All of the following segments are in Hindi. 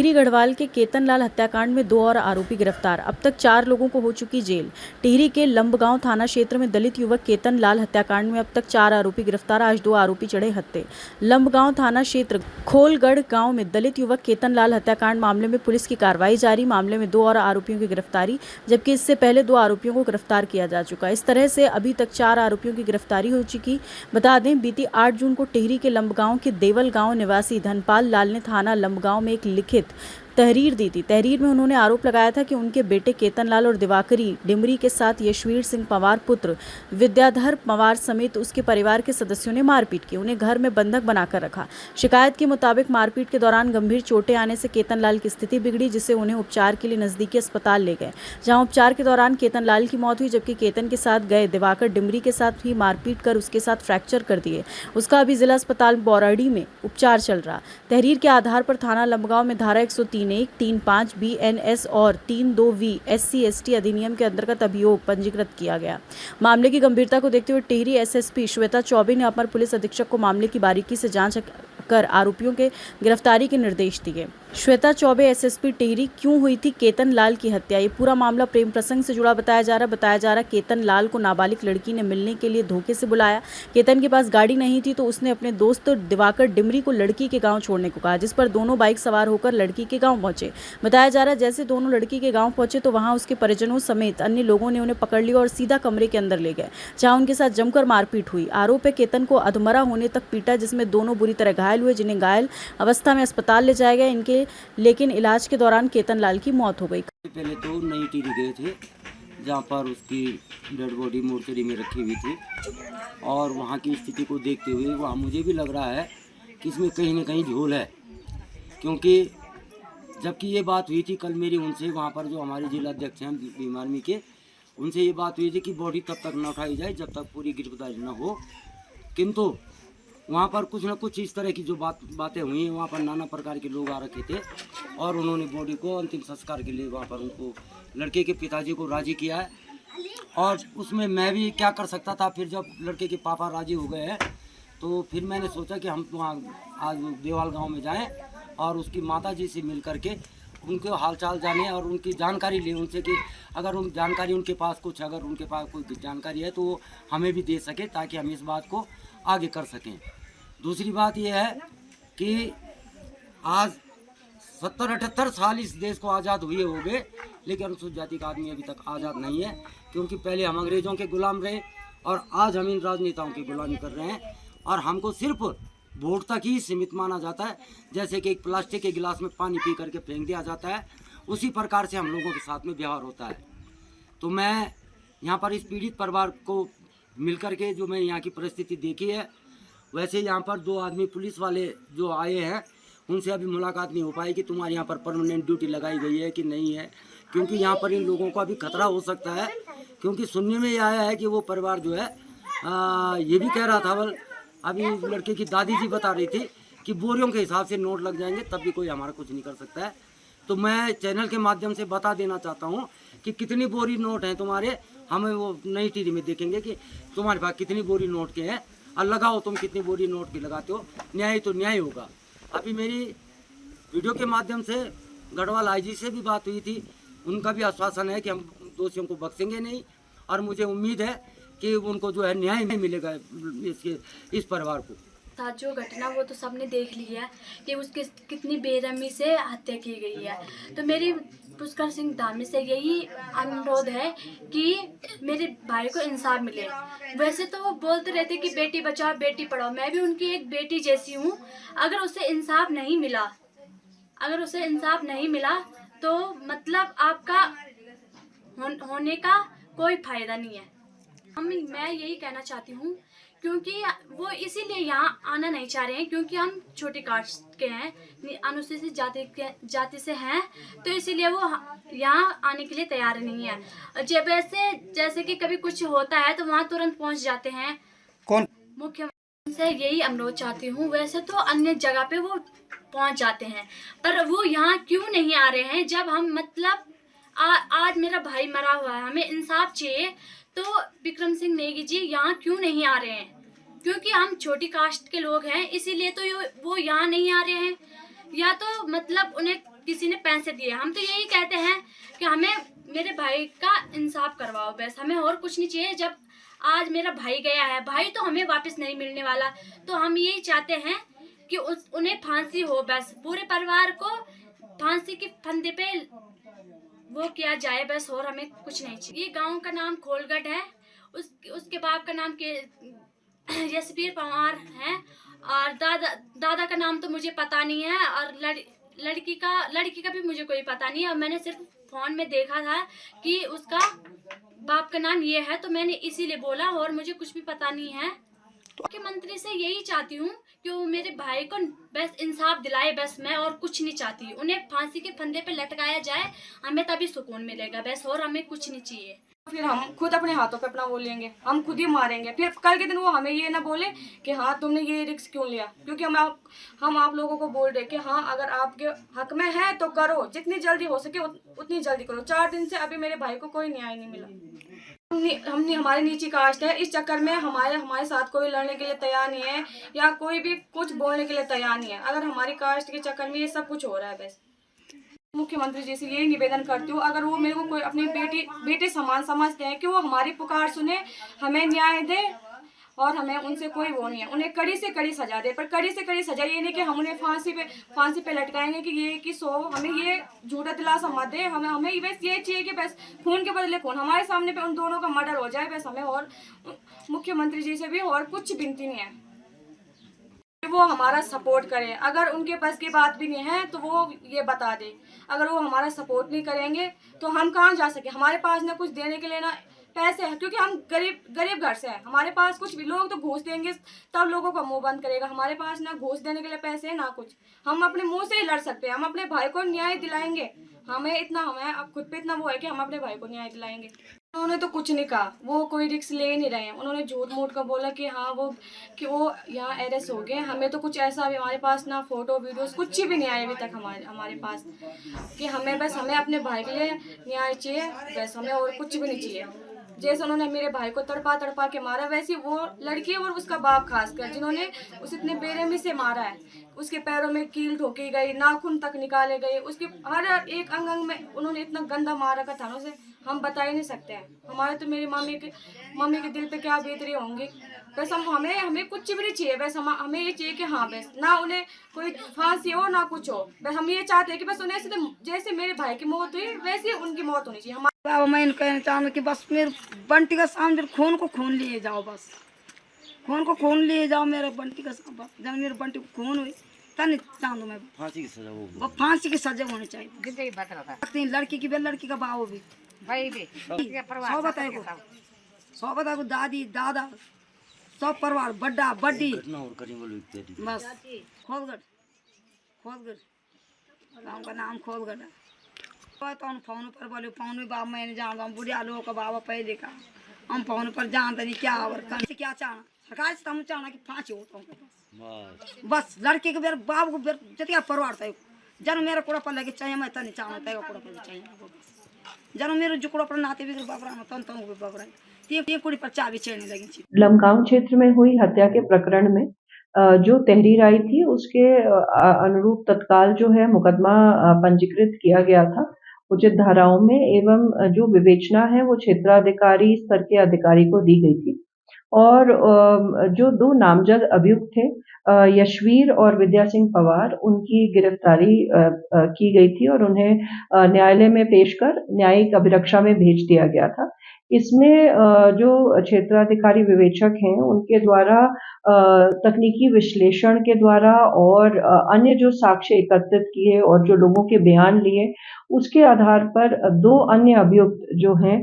टिहरी गढ़वाल के केतनलाल हत्याकांड में 2 और आरोपी गिरफ्तार। अब तक 4 लोगों को हो चुकी जेल। टिहरी के लंबगांव थाना क्षेत्र में दलित युवक केतनलाल हत्याकांड में अब तक 4 आरोपी गिरफ्तार। आज 2 आरोपी चढ़े हत्थे। लंबगांव थाना क्षेत्र खोलगढ़ गांव में दलित युवक केतनलाल हत्याकांड मामले में पुलिस की कार्रवाई जारी। मामले में 2 और आरोपियों की गिरफ्तारी, जबकि इससे पहले 2 आरोपियों को गिरफ्तार किया जा चुका। इस तरह से अभी तक 4 आरोपियों की गिरफ्तारी हो चुकी। बता दें, बीती 8 जून को टिहरी के लंबगांव के देवल गांव निवासी धनपाल लाल ने थाना लंबगांव में एक लिखित तहरीर दी थी। तहरीर में उन्होंने आरोप लगाया था कि उनके बेटे केतनलाल और दिवाकरी डिमरी के साथ यशवीर सिंह पवार पुत्र विद्याधर पवार समेत उसके परिवार के सदस्यों ने मारपीट की, उन्हें घर में बंधक बनाकर रखा। शिकायत के मुताबिक मारपीट के दौरान गंभीर चोटें आने से केतनलाल की स्थिति बिगड़ी, जिससे उन्हें उपचार के लिए नजदीकी अस्पताल ले गए, जहां उपचार के दौरान केतनलाल की मौत हुई, जबकि केतन के साथ गए दिवाकर डिमरी के साथ भी मारपीट कर उसके साथ फ्रैक्चर कर दिए। उसका अभी जिला अस्पताल बौराड़ी में उपचार चल रहा। तहरीर के आधार पर थाना लंबगांव में धारा 103(1), 3(5) BNS और 3(2)V SC/ST अधिनियम के अंतर्गत अभियोग पंजीकृत किया गया। मामले की गंभीरता को देखते हुए टिहरी SSP श्वेता चौबे ने अपर पुलिस अधीक्षक को मामले की बारीकी से जांच कर आरोपियों के गिरफ्तारी के निर्देश दिए। श्वेता चौबे SSP टिहरी, क्यों हुई थी केतनलाल की हत्या? ये पूरा मामला प्रेम प्रसंग से जुड़ा बताया जा रहा। केतनलाल को नाबालिग लड़की ने मिलने के लिए धोखे से बुलाया। केतन के पास गाड़ी नहीं थी तो उसने अपने दोस्त दिवाकर डिमरी को लड़की के गांव छोड़ने को कहा, जिस पर दोनों बाइक सवार होकर लड़की के गांव पहुंचे। बताया जा रहा है, जैसे दोनों लड़की के गांव पहुंचे तो वहां उसके परिजनों समेत अन्य लोगों ने उन्हें पकड़ लिया और सीधा कमरे के अंदर ले गए, जहां उनके साथ जमकर मारपीट हुई। आरोप है केतन को अधमरा होने तक पीटा, जिसमें दोनों बुरी तरह घायल हुए, जिन्हें घायल अवस्था में अस्पताल ले जाया गया, लेकिन इलाज के दौरान केतनलाल की मौत हो गई। पहले तो नई टिहरी गए थे, जहाँ पर उसकी डेड बॉडी मोर्चरी में रखी हुई थी, और वहाँ की स्थिति को देखते हुए वहाँ मुझे भी लग रहा है कि इसमें कहीं ना कहीं झोल है, क्योंकि जबकि ये बात हुई थी कल मेरी उनसे, वहाँ पर जो हमारे जिला अध्यक्ष हैं भीम आर्मी के, उनसे ये बात हुई थी कि बॉडी तब तक न उठाई जाए जब तक पूरी गिरफ्तारी न हो। किंतु वहाँ पर कुछ न कुछ इस तरह की जो बातें हुई हैं, वहाँ पर नाना प्रकार के लोग आ रखे थे और उन्होंने बॉडी को अंतिम संस्कार के लिए वहाँ पर उनको लड़के के पिताजी को राज़ी किया है। और उसमें मैं भी क्या कर सकता था, फिर जब लड़के के पापा राज़ी हो गए हैं तो फिर मैंने सोचा कि हम वहाँ आज देवाल गाँव में जाएँ और उसकी माता जी से मिल करके उनके हालचाल जाने और उनकी जानकारी लें उनसे, कि अगर उन जानकारी उनके पास कुछ, अगर उनके पास कोई जानकारी है तो वो हमें भी दे सके, ताकि हम इस बात को आगे कर सकें। दूसरी बात यह है कि आज 70-78 साल इस देश को आज़ाद हुए हो गए, लेकिन अनुसूचित जाति का आदमी अभी तक आज़ाद नहीं है, क्योंकि पहले हम अंग्रेज़ों के गुलाम रहे और आज हम इन राजनेताओं की गुलामी कर रहे हैं, और हमको सिर्फ वोट तक ही सीमित माना जाता है। जैसे कि एक प्लास्टिक के गिलास में पानी पी करके फेंक दिया जाता है, उसी प्रकार से हम लोगों के साथ में व्यवहार होता है। तो मैं यहाँ पर इस पीड़ित परिवार को मिल करके जो मैं यहाँ की परिस्थिति देखी है, वैसे यहाँ पर 2 आदमी पुलिस वाले जो आए हैं उनसे अभी मुलाकात नहीं हो पाई कि तुम्हारे यहाँ पर परमानेंट ड्यूटी लगाई गई है कि नहीं है, क्योंकि यहाँ पर इन लोगों को अभी खतरा हो सकता है। क्योंकि सुनने में ये आया है कि वो परिवार जो है ये भी कह रहा था, बल अभी लड़के की दादी जी बता रही थी कि बोरियों के हिसाब से नोट लग जाएंगे, तब भी कोई हमारा कुछ नहीं कर सकता है। तो मैं चैनल के माध्यम से बता देना चाहता हूँ कि कितनी बोरी नोट हैं तुम्हारे, हमें वो नई टीवी में देखेंगे कि तुम्हारे पास कितनी बोरी नोट के हैं, और लगाओ तुम कितनी बोरी नोट की लगाते हो, न्याय तो न्याय होगा। अभी मेरी वीडियो के माध्यम से गढ़वाल IG से भी बात हुई थी, उनका भी आश्वासन है कि हम दोषियों को बख्शेंगे नहीं, और मुझे उम्मीद है कि उनको जो है न्याय नहीं मिलेगा इस परिवार को। था जो घटना वो तो सबने देख ली है कि उसके कितनी बेरहमी से हत्या की गई है। तो मेरी पुष्कर सिंह धामी से यही अनुरोध है कि मेरे भाई को इंसाफ मिले। वैसे तो वो बोलते रहते कि बेटी बचाओ बेटी पढ़ाओ, मैं भी उनकी एक बेटी जैसी हूँ। अगर उसे इंसाफ नहीं मिला तो मतलब आपका होने का कोई फायदा नहीं है। मैं यही कहना चाहती हूँ, क्योंकि वो इसीलिए यहाँ आना नहीं चाह रहे हैं क्योंकि हम छोटी कास्ट के हैं, अनुसूचित जाति से हैं, तो इसीलिए वो यहाँ आने के लिए तैयार नहीं है। जैसे कि कभी कुछ होता है तो वहाँ तुरंत पहुँच जाते हैं। कौन मुख्यमंत्री से यही अनुरोध चाहती हूँ, वैसे तो अन्य जगह पे वो पहुँच जाते हैं, पर वो यहाँ क्यों नहीं आ रहे हैं? जब हम मतलब आज मेरा भाई मरा हुआ है, हमें इंसाफ चाहिए, तो विक्रम सिंह नेगी जी यहाँ क्यों नहीं आ रहे हैं? क्योंकि हम छोटी कास्ट के लोग हैं, इसीलिए तो वो यहाँ नहीं आ रहे हैं। या तो मतलब उन्हें किसी ने पैसे दिए। हम तो यही कहते हैं कि हमें मेरे भाई का इंसाफ करवाओ, बस हमें और कुछ नहीं चाहिए। जब आज मेरा भाई गया है, भाई तो हमें वापस नहीं मिलने वाला, तो हम यही चाहते हैं कि उन्हें फांसी हो, बस पूरे परिवार को फांसी के फंदे पे वो किया जाए बस, और हमें कुछ नहीं चाहिए। ये गांव का नाम खोलगढ़ है, उसके बाप का नाम के यशवीर पवार है, और दादा का नाम तो मुझे पता नहीं है, और लड़की का भी मुझे कोई पता नहीं है। और मैंने सिर्फ फोन में देखा था कि उसका बाप का नाम ये है, तो मैंने इसीलिए बोला, और मुझे कुछ भी पता नहीं है। मुख्यमंत्री से यही चाहती हूँ कि वो मेरे भाई को बस इंसाफ दिलाए, बस मैं और कुछ नहीं चाहती। उन्हें फांसी के फंदे पे लटकाया जाए, हमें तभी सुकून मिलेगा बस, और हमें कुछ नहीं चाहिए। फिर हम खुद अपने हाथों पे अपना वो लेंगे, हम खुद ही मारेंगे। फिर कल के दिन वो हमें ये ना बोले कि हाँ तुमने ये रिस्क क्यों लिया, क्योंकि हम आप लोगों को बोल रहे कि हाँ अगर आपके हक में है तो करो, जितनी जल्दी हो सके उतनी जल्दी करो। 4 दिन से अभी मेरे भाई को कोई न्याय नहीं मिला। हमने हमारी नीची कास्ट है, इस चक्कर में हमारे साथ कोई लड़ने के लिए तैयार नहीं है, या कोई भी कुछ बोलने के लिए तैयार नहीं है। अगर हमारी कास्ट के चक्कर में ये सब कुछ हो रहा है बस। मुख्यमंत्री जी से यही निवेदन करती हूँ, अगर वो मेरे को कोई अपनी बेटी समान समझते हैं कि वो हमारी पुकार सुने, हमें न्याय दे, और हमें उनसे कोई वो नहीं है। उन्हें कड़ी से कड़ी सजा दे, पर कड़ी से कड़ी सजा ये नहीं कि हम उन्हें फांसी पे लटकाएंगे कि ये कि हमें ये झूठा दिलासा मत दे। हमें बस ये चाहिए कि बस खून के बदले खून, हमारे सामने पे उन दोनों का मर्डर हो जाए बस। हमें और मुख्यमंत्री जी से भी और कुछ विनती नहीं है, वो हमारा सपोर्ट करे। अगर उनके पास की बात भी नहीं है तो वो ये बता दे। अगर वो हमारा सपोर्ट नहीं करेंगे तो हम कहाँ जा सके। हमारे पास ना कुछ देने के लिए ना पैसे हैं, क्योंकि हम गरीब घर से हैं। हमारे पास कुछ भी, लोग तो घूस देंगे तब लोगों का मुंह बंद करेगा। हमारे पास ना घूस देने के लिए पैसे है ना कुछ। हम अपने मुंह से ही लड़ सकते हैं, हम अपने भाई को न्याय दिलाएंगे। हमें अब खुद पे इतना वो है कि हम अपने भाई को न्याय दिलाएंगे। उन्होंने तो कुछ नहीं कहा, वो कोई रिस्क ले ही नहीं रहे हैं। उन्होंने झूठ मूठ का बोला कि हाँ वो यहाँ अरेस्ट हो गए। हमें तो कुछ ऐसा भी, हमारे पास ना फोटो वीडियोस कुछ भी नहीं आए अभी तक हमारे पास, कि हमें अपने भाई के लिए न्याय चाहिए बस, हमें और कुछ भी नहीं चाहिए। जैसे उन्होंने मेरे भाई को तड़पा के मारा, वैसे वो लड़की और उसका बाप खासकर, जिन्होंने उसे इतने बेरहमी से मारा है। उसके पैरों में कील ठोकी गई, नाखून तक निकाले गए, उसके हर एक अंग में उन्होंने इतना गंदा मारा का थानों से हम बता ही नहीं सकते हैं। हमारे तो मेरी मम्मी के दिल पे क्या बीतरी होंगी बस। हमें कुछ भी नहीं चाहिए बस, हमें ये चाहिए कि हाँ बस ना उन्हें कोई फांसी हो ना कुछ हो, बस हम ये चाहते हैं कि बस उन्हें जैसे मेरे भाई की मौत हुई वैसे उनकी मौत होनी चाहिए। बाबा मैं कहना चाहूँगा कि बस मेरे बंटी का सामने खून को खून लिए जाओ, बस खून को खून लिए जाओ मेरे बंटी का सामने। जब मेरे बंटी को खून हुई तब चाहूँ मैं फांसी की सजा हो, वो फांसी की सजा होनी चाहिए। लड़की की भी, लड़की का बाबू भी, सौ बताए दादी दादा सब परिवार बड्डा बड्डी बस। खोलगढ़ गाँव का नाम खोलगढ़ है। तो हम फोन पर बोले, फोन में बाबा मैंने जानता हूँ बुढ़िया लोगों का बाबा पहले का, हम फोन पर जानते नहीं क्या और कौन से क्या चाहना। सरकार से हम चाहना कि फांसी हो बस। लड़के के मेरे बाबू को जितना परिवार था जन मेरा कुड़ा पर लगे चाहिए, मैं तनी चाहना तय कुड़ा पर चाहिए जन मेरे जो कुड़ा पर नाते भी बबरा तन बबरा तीन कुड़ी पर चाबी चढ़ने लगी। लमगांव क्षेत्र में हुई हत्या के प्रकरण में जो तहरीर आई थी उसके अनुरूप तत्काल जो है मुकदमा पंजीकृत किया गया था उचित धाराओं में, एवं जो विवेचना है वो क्षेत्राधिकारी स्तर के अधिकारी को दी गई थी। और जो 2 नामजद अभियुक्त थे यशवीर और विद्या सिंह पवार, उनकी गिरफ्तारी की गई थी और उन्हें न्यायालय में पेश कर न्यायिक अभिरक्षा में भेज दिया गया था। इसमें जो क्षेत्राधिकारी विवेचक हैं उनके द्वारा तकनीकी विश्लेषण के द्वारा और अन्य जो साक्ष्य एकत्रित किए और जो लोगों के बयान लिए उसके आधार पर 2 अन्य अभियुक्त जो हैं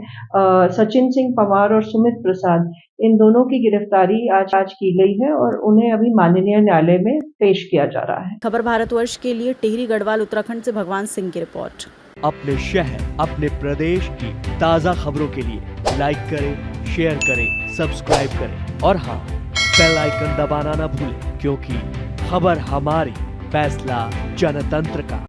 सचिन सिंह पवार और सुमित प्रसाद, इन दोनों की गिरफ्तारी आज की गई है और उन्हें अभी माननीय न्यायालय में पेश किया जा रहा है। खबर भारतवर्ष के लिए टिहरी गढ़वाल उत्तराखंड से भगवान सिंह की रिपोर्ट। अपने शहर अपने प्रदेश की ताज़ा खबरों के लिए लाइक करें, शेयर करें, सब्सक्राइब करें और हाँ, बेल आइकन दबाना ना भूलें, क्योंकि खबर हमारी, फैसला जनतंत्र का।